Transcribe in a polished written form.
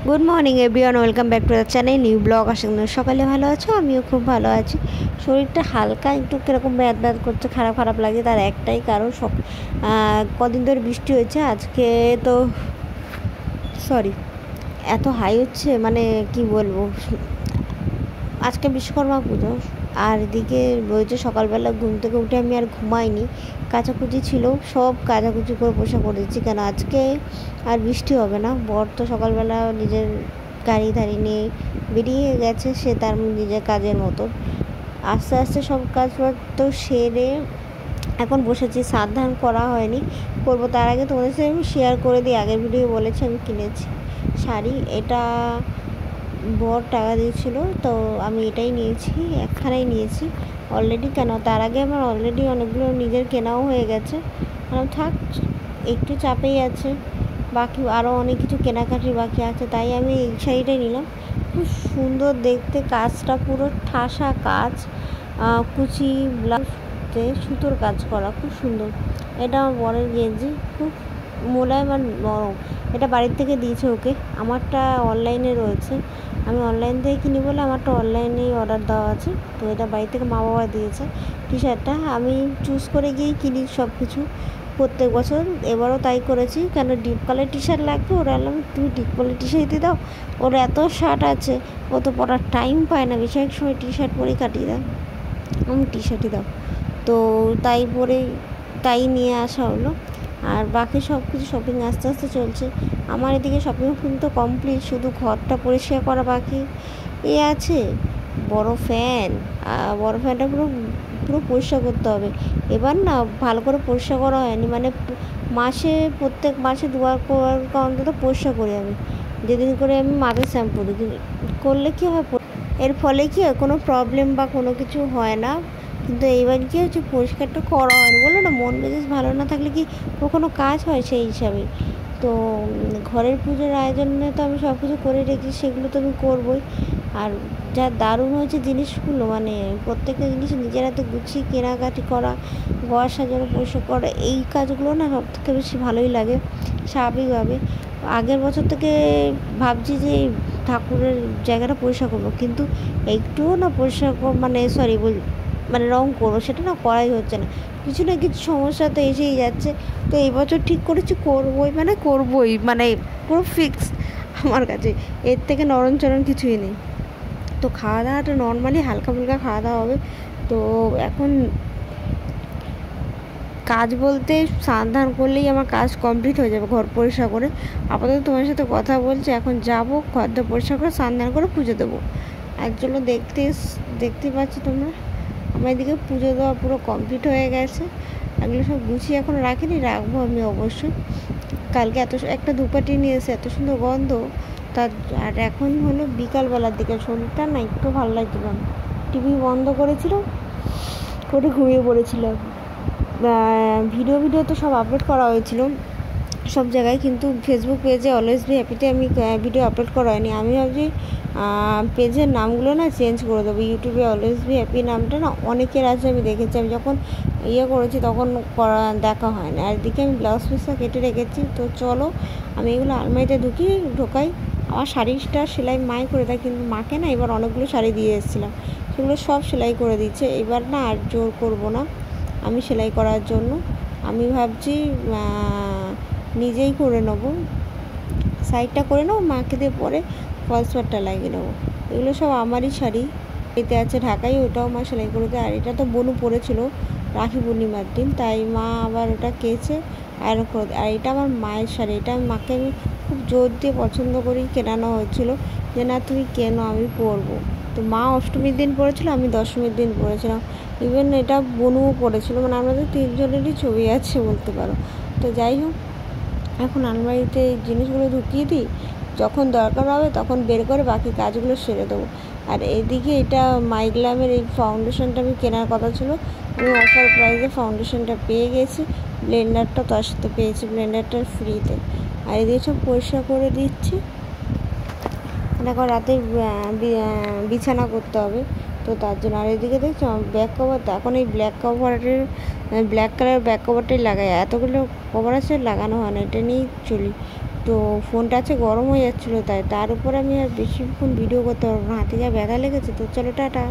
Good morning everyone, welcome back to the channel new blog. আশা করি সকালে ভালো আছো, আমিও খুব ভালো আছি। শরীরটা হালকা একটু কীরকম ব্যাদ ব্যাদ করছে, খারাপ খারাপ লাগে। তার একটাই কারণ, কদিন ধরে বৃষ্টি হয়েছে। আজকে তো এত হাই হচ্ছে, মানে কি বলবো। আজকে বিশ্বকর্মা পুজো, আর এদিকে রয়েছে সকালবেলা ঘুম থেকে উঠে আমি আর ঘুমাইনি, কাচাকুচি ছিল, সব কাচাকুচি করে পোষা করেছি। কেন আজকে আর বৃষ্টি হবে না। বর তো সকালবেলা নিজের গাড়ি ধাড়ি নিয়ে বেরিয়ে গেছে, সে তার নিজের কাজের মতো। আস্তে আস্তে সব কাজপত্র সেরে এখন বসেছি। স্নান ধান করা হয়নি, করবো। তার আগে তোমাদের সাথে আমি শেয়ার করে দিই, আগের ভিডিও বলেছি আমি কিনেছি শাড়ি। এটা বর টাকা দিয়েছিল, তো আমি এটাই নিয়েছি, একখানাই নিয়েছি অলরেডি। কেন তার আগে আমার অলরেডি অনেকগুলো নিজের কেনাও হয়ে গেছে। থাক, একটু চাপেই আছে, বাকি আরও অনেক কিছু কেনাকাটি বাকি আছে, তাই আমি এই শাড়িটাই নিলাম। খুব সুন্দর দেখতে, কাজটা পুরো ঠাসা কাজ, কুচি ব্লাউজে সুতোর কাজ করা, খুব সুন্দর। এটা আমার বরের গেঞ্জি, খুব মোলায়েম আর নরম। এটা বাড়ির থেকে দিয়েছে ওকে, আমারটা অনলাইনে রয়েছে। আমি অনলাইন থেকে কিনি বলে আমারটা অনলাইনেই অর্ডার দেওয়া আছে। তো এটা বাড়ি থেকে মা বাবা দিয়েছে। টি শার্টটা আমি চুজ করে গিয়েই কিনি সব কিছু প্রত্যেক বছর, এবারও তাই করেছি। কেন ডিপ কালার টি শার্ট লাগবে, ওরা বললাম তুমি ডিপ কালার টি শার্টই দাও, ওর এত শার্ট আছে, ও তো পরার টাইম পায় না, বেশিরভাগ সময় টি শার্ট পরেই কাটিয়ে দাও, আমি টি শার্টই দাও। তো তাই পরেই তাই নিয়ে আসা হলো। আর বাকি সব কিছু শপিং আস্তে আস্তে চলছে। আমার এদিকে শপিং তো কমপ্লিট, শুধু ঘরটা পরিষ্কার করা বাকি আছে। বড় ফ্যানটা পুরো পুরো পরিষ্কার করতে হবে। এবার না ভালো করে পরিষ্কার করা হয়নি, মানে প্রত্যেক মাসে দুবার অন্তত পরিষ্কার করি আমি। যেদিন করে আমি মাথায় শ্যাম্পু দিই, করলে কী হয়, এর ফলে কী হয়, কোনো প্রবলেম বা কোনো কিছু হয় না। কিন্তু এইবার কী হচ্ছে, পরিষ্কারটা করা হয়নি বলো না, মন মেজাজ ভালো না থাকলে কি কোনো কাজ হয় সেই হিসাবেই। তো ঘরের পুজোর আয়োজনে তো আমি সব কিছু করে রেখেছি, সেগুলো তো আমি করবোই। আর যা দারুণ হয়েছে জিনিসগুলো, মানে প্রত্যেকটা জিনিস নিজের হাতে গুছিয়ে কেনাকাটি করা, ঘর সাজানো, পরিষ্কার করা, এই কাজগুলো না সব থেকে বেশি ভালোই লাগে স্বাভাবিকভাবে। আগের বছর থেকে ভাবছি যে ঠাকুরের জায়গাটা পরিষ্কার করবো, কিন্তু একটুও না পরিষ্কার মানে রং করবো, সেটা না করাই হচ্ছে না। কিছু না কিছু সমস্যা তো এসেই যাচ্ছে। তো এই বছর ঠিক করেছি করবোই, মানে পুরো ফিক্স আমার কাছে, এর থেকে নরমচরণ কিছুই নেই। তো খাওয়া দাওয়াটা নর্মালি হালকা ফুলকা খাওয়া দাওয়া হবে। তো এখন কাজ বলতে স্নান ধান করলেই আমার কাজ কমপ্লিট হয়ে যাবে, ঘর পরিষ্কার করে। আপাতত তোমার সাথে কথা বলছি, এখন যাবো ঘরটা পরিষ্কার করে স্নান ধান করে পুজো দেবো। আর জন্য দেখতে পাচ্ছি তোমরা, আমার এদিকে পুজো দেওয়া পুরো কমপ্লিট হয়ে গেছে। এগুলো সব গুছিয়ে এখন রাখিনি, রাখবো আমি অবশ্যই। কালকে একটা ধূপকাঠি নিয়ে এসে এত সুন্দর গন্ধ তার। আর এখন হলো বিকালবেলার দিকে, শরীরটা না একটু ভালো লাগছিল না, টিভি বন্ধ করেছিল, করে ঘুমিয়ে পড়েছিলাম। ভিডিও তো সব আপলোড করা হয়েছিল সব জায়গায়, কিন্তু ফেসবুক পেজে অলওয়েজ বি হ্যাপিতে আমি ভিডিও আপলোড করা হয়নি। আমি ভাবছি পেজের নামগুলো না চেঞ্জ করে দেবো। ইউটিউবে অলওয়েজ বি হ্যাপি নামটা না অনেকের আছে, আমি দেখেছি। আমি যখন করেছি তখন দেখা হয় না। আর এদিকে আমি ব্লাউজ পিসটা কেটে রেখেছি। তো চলো আমি এগুলো আলমারিতে ঢোকাই। আমার শাড়িটা সেলাই মাই করে দেয়, কিন্তু মাকে না এবার অনেকগুলো শাড়ি দিয়ে এসেছিলাম, সেগুলো সব সেলাই করে দিচ্ছে। এবার না আর জোর করবো না আমি সেলাই করার জন্য। আমি ভাবছি নিজেই করে নেবো, সাইডটা করে নেবো, মাকে দিয়ে পরে ফলস পাটটা লাগিয়ে নেবো। এগুলো সব আমারই শাড়ি, এতে আছে ঢাকাই, ওটাও মা সেলাই করে দেয়। আর এটা তো বনু পরেছিল রাখি পূর্ণিমার দিন, তাই মা আবার ওটা কেচে আয়রন করে দেয়। আর এটা আমার মায়ের শাড়ি, এটা মাকে আমি খুব জোর দিয়ে পছন্দ করি কেনানো হয়েছিল, যে না তুমি কেনো, আমি পরবো। তো মা অষ্টমীর দিন পরেছিল, আমি দশমীর দিন পরেছিলাম। ইভেন এটা বনুও পরেছিল, মানে আমাদের তিনজনেরই ছবি আছে বলতে পারো। তো যাই হোক, এখন আলমারিতে জিনিসগুলো ঢুকিয়ে দিই, যখন দরকার হবে তখন বের করে বাকি কাজগুলো সেরে দেবো। আর এদিকে এটা মাইগ্লামের এই ফাউন্ডেশনটা আমি কেনার কথা ছিল, আমি অফার প্রাইসে ফাউন্ডেশনটা পেয়ে গেছি। ব্লেন্ডারটা তার সাথে পেয়েছি, ব্লেন্ডারটা ফ্রিতে। আর এদিকে সব পরিষ্কার করে দিচ্ছি, এখন রাতে বিছানা করতে হবে, তো তার জন্য। আর এদিকে দেখছো ব্যাক কভার, তো এখন এই ব্ল্যাক কালার ব্যাক কভারটাই লাগাই, এতগুলো কভার আছে লাগানো হয় না, এটা নিয়েই চলি। তো ফোনটা আছে গরম হয়ে যাচ্ছিলো, তাই তার উপর আমি আর বেশিক্ষণ ভিডিও করতে পারবো না, হাতে যা ব্যথা লেগেছে। তো চলো টাটা।